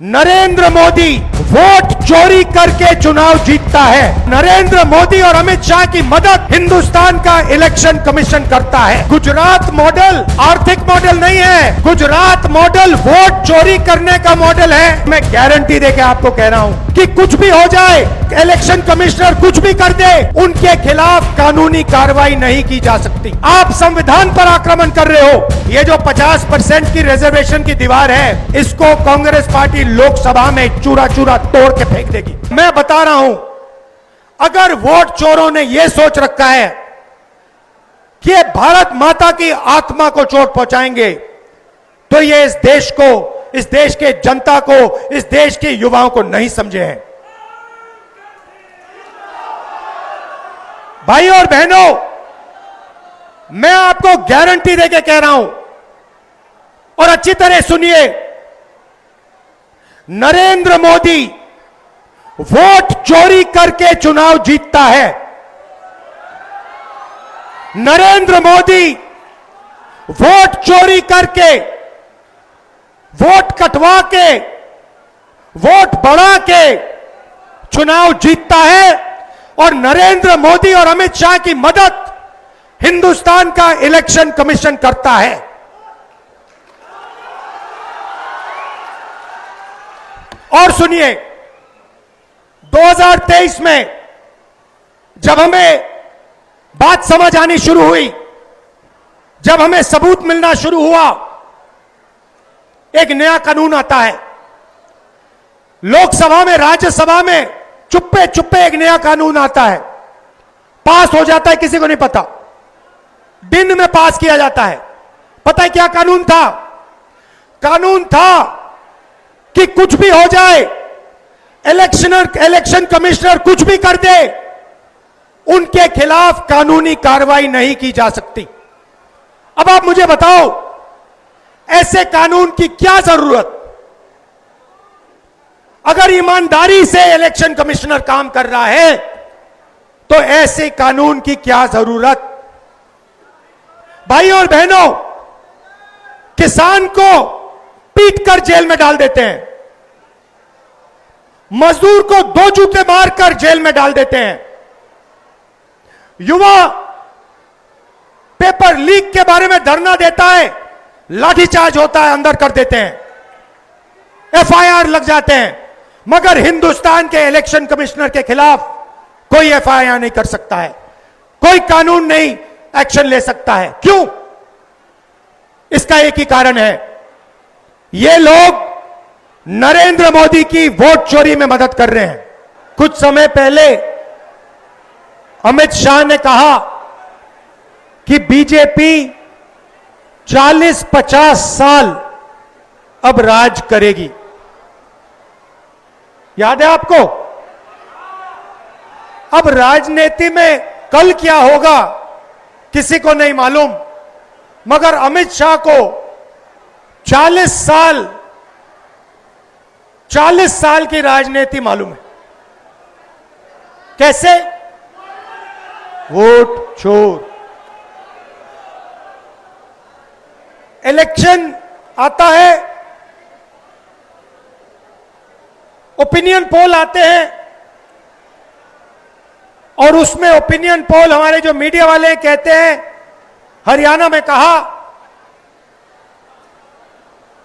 Narendra Modi vote चोरी करके चुनाव जीतता है। नरेंद्र मोदी और अमित शाह की मदद हिंदुस्तान का इलेक्शन कमीशन करता है। गुजरात मॉडल आर्थिक मॉडल नहीं है, गुजरात मॉडल वोट चोरी करने का मॉडल है। मैं गारंटी देके आपको कह रहा हूं कि कुछ भी हो जाए, इलेक्शन कमिश्नर कुछ भी कर दे, उनके खिलाफ कानूनी कार्रवाई नहीं की जा सकती। आप संविधान पर आक्रमण कर रहे हो। ये जो 50% की रिजर्वेशन की दीवार है, इसको कांग्रेस पार्टी लोकसभा में चूरा चूरा तोड़ के फेंक देगी। मैं बता रहा हूं, अगर वोट चोरों ने यह सोच रखा है कि ये भारत माता की आत्मा को चोट पहुंचाएंगे, तो ये इस देश को, इस देश के जनता को, इस देश के युवाओं को नहीं समझे हैं। भाई और बहनों, मैं आपको गारंटी देके कह रहा हूं और अच्छी तरह सुनिए, नरेंद्र मोदी वोट चोरी करके चुनाव जीतता है। नरेंद्र मोदी वोट चोरी करके, वोट कटवा के, वोट बढ़ा के चुनाव जीतता है और नरेंद्र मोदी और अमित शाह की मदद हिंदुस्तान का इलेक्शन कमीशन करता है। और सुनिए, 2023 में जब हमें बात समझ आनी शुरू हुई, जब हमें सबूत मिलना शुरू हुआ, एक नया कानून आता है। लोकसभा में, राज्यसभा में चुप्पे चुप्पे एक नया कानून आता है, पास हो जाता है, किसी को नहीं पता, दिन में पास किया जाता है। पता है क्या कानून था? कानून था कि कुछ भी हो जाए, इलेक्शन कमिश्नर कुछ भी कर दे, उनके खिलाफ कानूनी कार्रवाई नहीं की जा सकती। अब आप मुझे बताओ, ऐसे कानून की क्या जरूरत? अगर ईमानदारी से इलेक्शन कमिश्नर काम कर रहा है, तो ऐसे कानून की क्या जरूरत? भाई और बहनों, किसान को पीटकर जेल में डाल देते हैं, मजदूर को 2 जूते मारकर जेल में डाल देते हैं, युवा पेपर लीक के बारे में धरना देता है, लाठीचार्ज होता है, अंदर कर देते हैं, एफआईआर लग जाते हैं, मगर हिंदुस्तान के इलेक्शन कमिश्नर के खिलाफ कोई एफआईआर नहीं कर सकता है, कोई कानून नहीं एक्शन ले सकता है। क्यों? इसका एक ही कारण है, ये लोग नरेंद्र मोदी की वोट चोरी में मदद कर रहे हैं। कुछ समय पहले अमित शाह ने कहा कि बीजेपी 40-50 साल अब राज करेगी। याद है आपको? अब राजनीति में कल क्या होगा किसी को नहीं मालूम, मगर अमित शाह को 40 साल की राजनीति मालूम है। कैसे? वोट चोर। इलेक्शन आता है, ओपिनियन पोल आते हैं, और उसमें ओपिनियन पोल हमारे जो मीडिया वाले कहते हैं, हरियाणा में कहा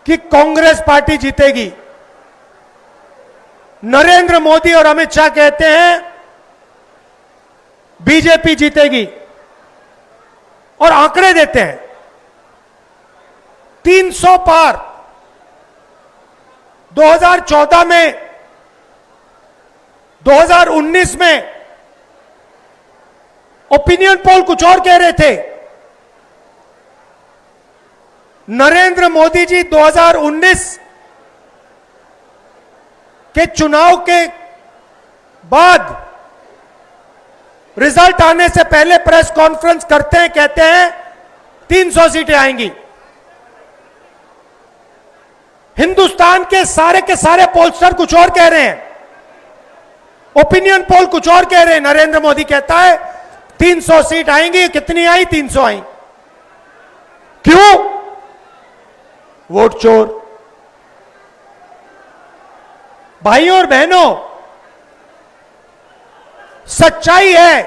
कि कांग्रेस पार्टी जीतेगी, नरेंद्र मोदी और अमित शाह कहते हैं बीजेपी जीतेगी, और आंकड़े देते हैं 300 पार। 2014 में, 2019 में ओपिनियन पोल कुछ और कह रहे थे। नरेंद्र मोदी जी 2019 के चुनाव के बाद रिजल्ट आने से पहले प्रेस कॉन्फ्रेंस करते हैं, कहते हैं 300 सीटें आएंगी। हिंदुस्तान के सारे पोलस्टर कुछ और कह रहे हैं, ओपिनियन पोल कुछ और कह रहे हैं। नरेंद्र मोदी कहता है 300 सीट आएंगी। कितनी आई? 300 आई। क्यों? वोट चोर। भाइयों और बहनों, सच्चाई है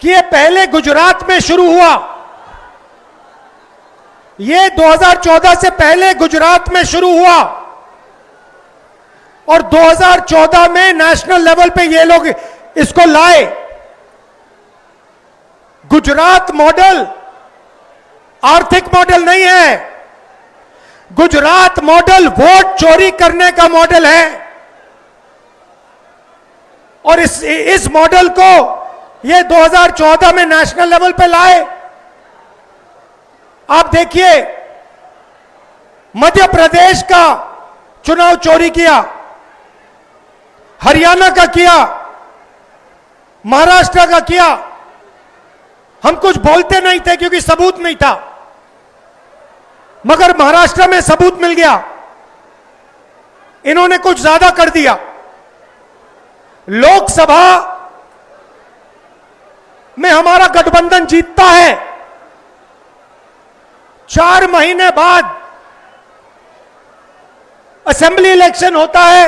कि ये पहले गुजरात में शुरू हुआ। ये 2014 से पहले गुजरात में शुरू हुआ और 2014 में नेशनल लेवल पे ये लोग इसको लाए। गुजरात मॉडल आर्थिक मॉडल नहीं है, गुजरात मॉडल वोट चोरी करने का मॉडल है। और इस मॉडल को ये 2014 में नेशनल लेवल पे लाए। आप देखिए, मध्य प्रदेश का चुनाव चोरी किया, हरियाणा का किया, महाराष्ट्र का किया। हम कुछ बोलते नहीं थे क्योंकि सबूत नहीं था, मगर महाराष्ट्र में सबूत मिल गया। इन्होंने कुछ ज्यादा कर दिया। लोकसभा में हमारा गठबंधन जीतता है, 4 महीने बाद असेंबली इलेक्शन होता है,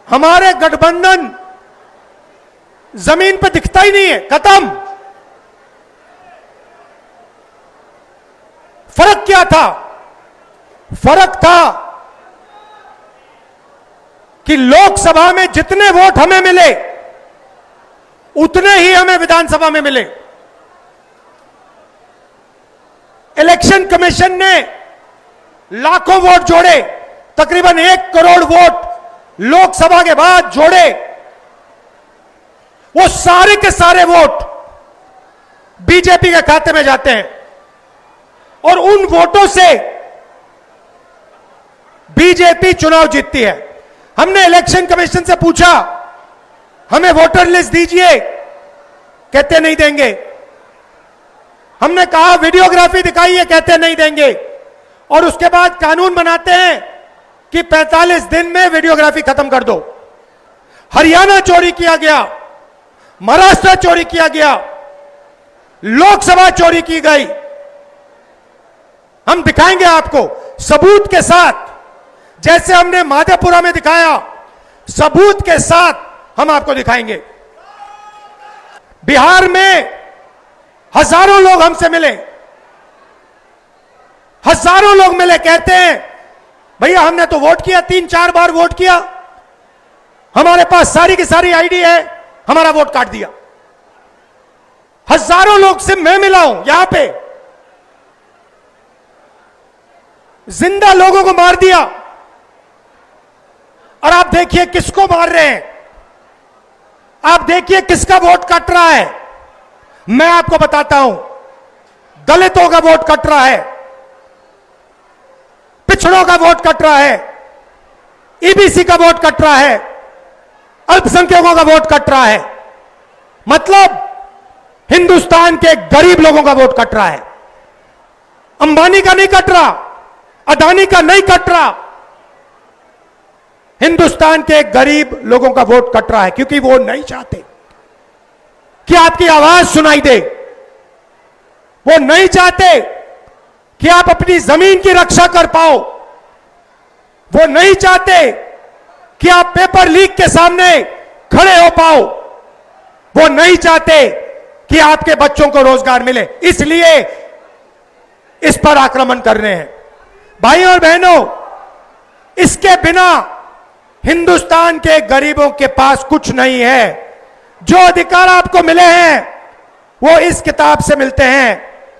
हमारे गठबंधन जमीन पर दिखता ही नहीं है, खत्म। फर्क क्या था? फर्क था कि लोकसभा में जितने वोट हमें मिले उतने ही हमें विधानसभा में मिले। इलेक्शन कमीशन ने लाखों वोट जोड़े, तकरीबन 1 करोड़ वोट लोकसभा के बाद जोड़े। वो सारे के सारे वोट बीजेपी के खाते में जाते हैं और उन वोटों से बीजेपी चुनाव जीतती है। हमने इलेक्शन कमीशन से पूछा, हमें वोटर लिस्ट दीजिए, कहते नहीं देंगे। हमने कहा वीडियोग्राफी दिखाइए, कहते नहीं देंगे। और उसके बाद कानून बनाते हैं कि 45 दिन में वीडियोग्राफी खत्म कर दो। हरियाणा चोरी किया गया, महाराष्ट्र चोरी किया गया, लोकसभा चोरी की गई। हम दिखाएंगे आपको सबूत के साथ, जैसे हमने माधेपुरा में दिखाया, सबूत के साथ हम आपको दिखाएंगे। बिहार में हजारों लोग हमसे मिले, हजारों लोग मिले, कहते हैं भैया हमने तो वोट किया, 3-4 बार वोट किया, हमारे पास सारी की सारी आईडी है, हमारा वोट काट दिया। हजारों लोग से मैं मिला हूं यहां पे, जिंदा लोगों को मार दिया। और आप देखिए किसको मार रहे हैं, आप देखिए किसका वोट कट रहा है। मैं आपको बताता हूं, दलितों का वोट कट रहा है, पिछड़ों का वोट कट रहा है, ईबीसी का वोट कट रहा है, अल्पसंख्यकों का वोट कट रहा है। मतलब हिंदुस्तान के गरीब लोगों का वोट कट रहा है। अंबानी का नहीं कट रहा, अदानी का नहीं कट रहा, हिंदुस्तान के गरीब लोगों का वोट कट रहा है, क्योंकि वो नहीं चाहते कि आपकी आवाज सुनाई दे। वो नहीं चाहते कि आप अपनी जमीन की रक्षा कर पाओ। वो नहीं चाहते कि आप पेपर लीक के सामने खड़े हो पाओ। वो नहीं चाहते कि आपके बच्चों को रोजगार मिले, इसलिए इस पर आक्रमण कर रहे हैं। भाइयों और बहनों, इसके बिना हिंदुस्तान के गरीबों के पास कुछ नहीं है। जो अधिकार आपको मिले हैं वो इस किताब से मिलते हैं।